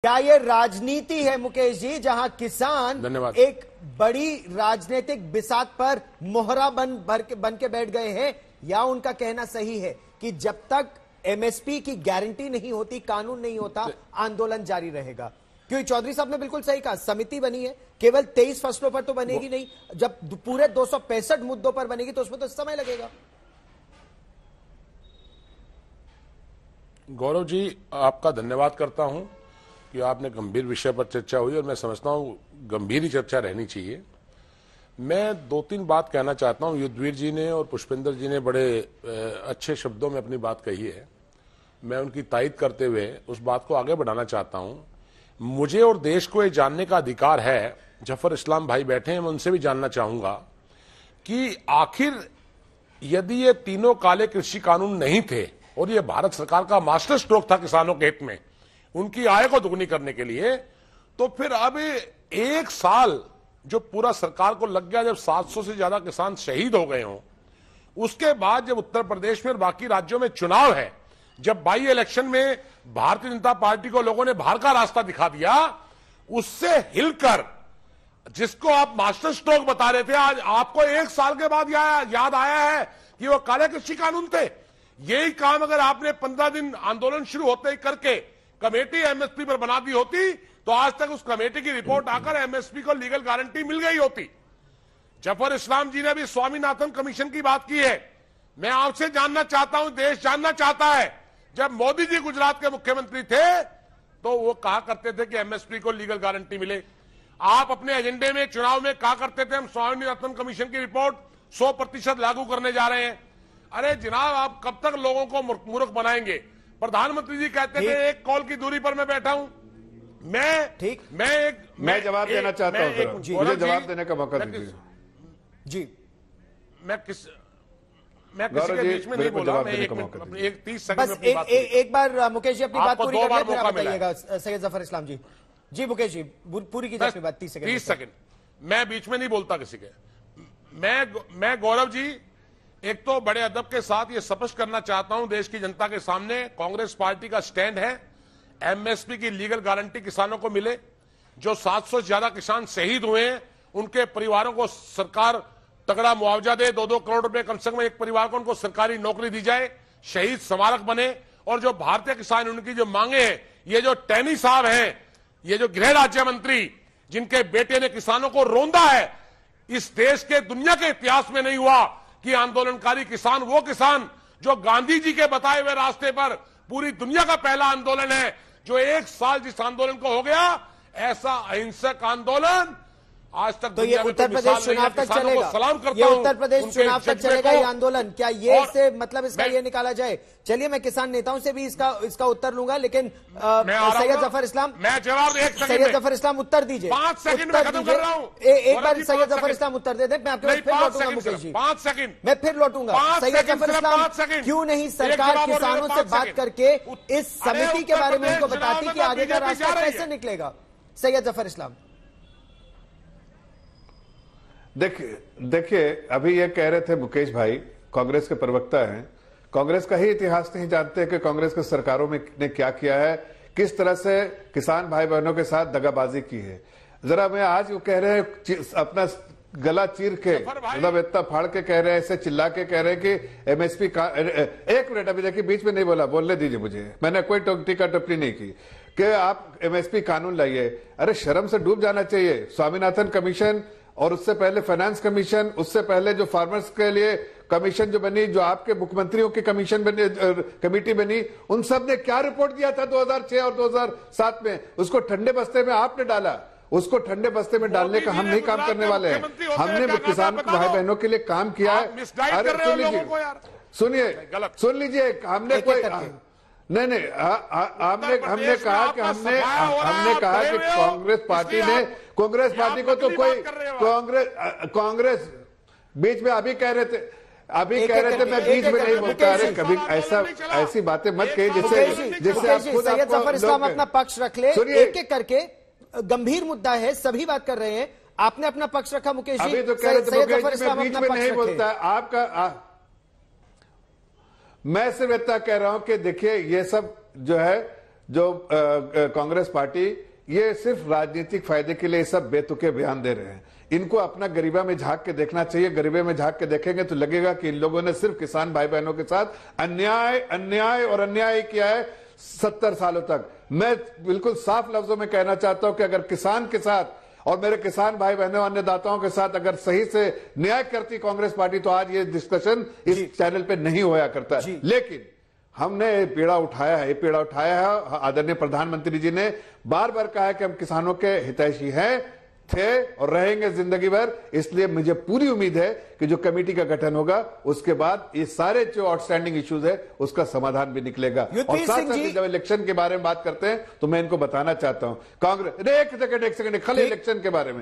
क्या ये राजनीति है मुकेश जी, जहां किसान एक बड़ी राजनीतिक बिसात पर मोहरा बन के बैठ गए हैं, या उनका कहना सही है कि जब तक एमएसपी की गारंटी नहीं होती, कानून नहीं होता, आंदोलन जारी रहेगा? क्योंकि चौधरी साहब ने बिल्कुल सही कहा, समिति बनी है, केवल 23 फसलों पर तो बनेगी नहीं, जब पूरे 265 मुद्दों पर बनेगी तो उसमें तो समय लगेगा। गौरव जी, आपका धन्यवाद करता हूं कि आपने गंभीर विषय पर चर्चा हुई और मैं समझता हूं गंभीर ही चर्चा रहनी चाहिए। मैं दो तीन बात कहना चाहता हूं। युद्धवीर जी ने और पुष्पेंद्र जी ने बड़े अच्छे शब्दों में अपनी बात कही है, मैं उनकी तायद करते हुए उस बात को आगे बढ़ाना चाहता हूं। मुझे और देश को ये जानने का अधिकार है, जफर इस्लाम भाई बैठे हैं, मैं उनसे भी जानना चाहूंगा कि आखिर यदि ये तीनों काले कृषि कानून नहीं थे और ये भारत सरकार का मास्टर स्ट्रोक था किसानों के हित में, उनकी आय को दुगनी करने के लिए, तो फिर अब एक साल जो पूरा सरकार को लग गया, जब 700 से ज्यादा किसान शहीद हो गए हों, उसके बाद जब उत्तर प्रदेश में और बाकी राज्यों में चुनाव है, जब बाई इलेक्शन में भारतीय जनता पार्टी को लोगों ने बाहर का रास्ता दिखा दिया, उससे हिलकर जिसको आप मास्टर स्ट्रोक बता रहे थे, आज आपको एक साल के बाद याद आया है कि वो काले कृषि कानून थे। यही काम अगर आपने 15 दिन आंदोलन शुरू होते ही करके कमेटी एमएसपी पर बना दी होती, तो आज तक उस कमेटी की रिपोर्ट आकर एमएसपी को लीगल गारंटी मिल गई होती। जफर इस्लाम जी ने भी स्वामीनाथन कमीशन की बात की है। मैं आपसे जानना चाहता हूं, देश जानना चाहता है, जब मोदी जी गुजरात के मुख्यमंत्री थे तो वो कहा करते थे कि एमएसपी को लीगल गारंटी मिले। आप अपने एजेंडे में चुनाव में कहा करते थे हम स्वामीनाथन कमीशन की रिपोर्ट 100% लागू करने जा रहे हैं। अरे जनाब, आप कब तक लोगों को मूर्ख बनाएंगे? प्रधानमंत्री जी कहते थे एक कॉल की दूरी पर मैं बैठा हूं। मैं जवाब देना चाहता हूं, मुझे जवाब देने का मौका दीजिए। जी, मैं किसी के बीच में नहीं बोला, मैं एक 30 सेकंड बस एक बार मुकेश जी अपनी बात पूरी कर लें, फिर आप बताइएगा सैयद जफर इस्लाम जी। जी मुकेश जी, पूरी कीजिए अपनी बात। 30 सेकंड। मैं बीच में नहीं बोलता किसी के। मैं गौरव जी, एक तो बड़े अदब के साथ ये स्पष्ट करना चाहता हूं देश की जनता के सामने, कांग्रेस पार्टी का स्टैंड है एमएसपी की लीगल गारंटी किसानों को मिले। जो 700 से ज्यादा किसान शहीद हुए हैं, उनके परिवारों को सरकार तगड़ा मुआवजा दे, 2-2 करोड़ रुपए कम से कम एक परिवार को उनको सरकारी नौकरी दी जाए, शहीद स्मारक बने। और जो भारतीय किसान, उनकी जो मांगे हैं, ये जो टैनी साहब हैं, ये जो गृह राज्य मंत्री, जिनके बेटे ने किसानों को रोंदा है, इस देश के दुनिया के इतिहास में नहीं हुआ कि आंदोलनकारी किसान, वो किसान जो गांधी जी के बताए हुए रास्ते पर पूरी दुनिया का पहला आंदोलन है, जो एक साल जिस आंदोलन को हो गया, ऐसा अहिंसक आंदोलन आज तक। तो ये उत्तर प्रदेश चुनाव तक चलेगा, ये उत्तर प्रदेश चुनाव तक चलेगा ये आंदोलन? क्या ये से मतलब इसका ये निकाला जाए? चलिए, मैं किसान नेताओं से भी इसका उत्तर लूंगा, लेकिन सैयद जफर इस्लाम, सैयद जफर इस्लाम उत्तर दीजिए। 5 सेकंड में खत्म कर रहा हूं। एक बार सैयद जफर इस्लाम उत्तर दे दे, मैं आपके पास फिर लौटूंगा मुकेश जी। 5 सेकंड मैं फिर लौटूंगा। सैयद जफर इस्लाम, क्यों नहीं सरकार किसानों से बात करके इस समिति के बारे में उनको बताती कि आगे का रास्ता कैसे निकलेगा? सैयद जफर इस्लाम, देखिए अभी ये कह रहे थे मुकेश भाई, कांग्रेस के प्रवक्ता हैं, कांग्रेस का ही इतिहास नहीं जानते कि कांग्रेस के सरकारों में ने क्या किया है, किस तरह से किसान भाई बहनों के साथ दगाबाजी की है। जरा मैं आज वो कह रहे हैं, अपना गला चीर के, मतलब इतना फाड़ के कह रहे हैं, ऐसे चिल्ला के कह रहे हैं कि एमएसपी का। एक मिनट, अभी देखिए बीच में नहीं बोला, बोलने दीजिए मुझे, मैंने कोई टीका टिप्पणी नहीं की कि आप एमएसपी कानून लाइए। अरे शर्म से डूब जाना चाहिए। स्वामीनाथन कमीशन और उससे पहले फाइनेंस कमीशन, उससे पहले जो फार्मर्स के लिए कमीशन जो बनी, जो आपके मुख्यमंत्रियों की कमीशन बनी, कमेटी बनी, उन सब ने क्या रिपोर्ट दिया था 2006 और 2007 में? उसको ठंडे बस्ते में आपने डाला। उसको ठंडे बस्ते में डालने का हम नहीं काम करने वाले हैं। हमने किसान भाई बहनों के लिए काम किया है। अरे सुन लीजिए, हमने कोई नहीं, हमने कहा कि कांग्रेस पार्टी को तो कोई कांग्रेस बीच में अभी कह रहे थे, मैं बीच में नहीं बोलता। अरे कभी ऐसी बातें मत कहिए जिससे आप खुद सैयद जफर इस्लाम अपना पक्ष रख ले। एक एक करके, गंभीर मुद्दा है, सभी बात कर रहे हैं, आपने अपना पक्ष रखा मुकेश जी। अभी तो कह रहे थे बीच में नहीं बोलता आपका। मैं सिर्फ इतना कह रहा हूं कि देखिए, ये सब जो है जो कांग्रेस पार्टी ये सिर्फ राजनीतिक फायदे के लिए सब बेतुके बयान दे रहे हैं। इनको अपना गरीबा में झांक के देखना चाहिए। गरीबे में झांक के देखेंगे तो लगेगा कि इन लोगों ने सिर्फ किसान भाई बहनों के साथ अन्याय अन्याय और अन्याय किया है 70 सालों तक। मैं बिल्कुल साफ लफ्जों में कहना चाहता हूं कि अगर किसान के साथ और मेरे किसान भाई बहनों अन्नदाताओं के साथ अगर सही से न्याय करती कांग्रेस पार्टी तो आज ये डिस्कशन इस चैनल पे नहीं होया करता। लेकिन हमने ये पीड़ा उठाया है। आदरणीय प्रधानमंत्री जी ने बार बार कहा है कि हम किसानों के हितैषी हैं, थे और रहेंगे जिंदगी भर। इसलिए मुझे पूरी उम्मीद है कि जो कमेटी का गठन होगा उसके बाद ये सारे जो आउटस्टैंडिंग इश्यूज है उसका समाधान भी निकलेगा। और साथ साथ जब इलेक्शन के बारे में बात करते हैं तो मैं इनको बताना चाहता हूं, कांग्रेस एक सेकंड खाली इलेक्शन के बारे में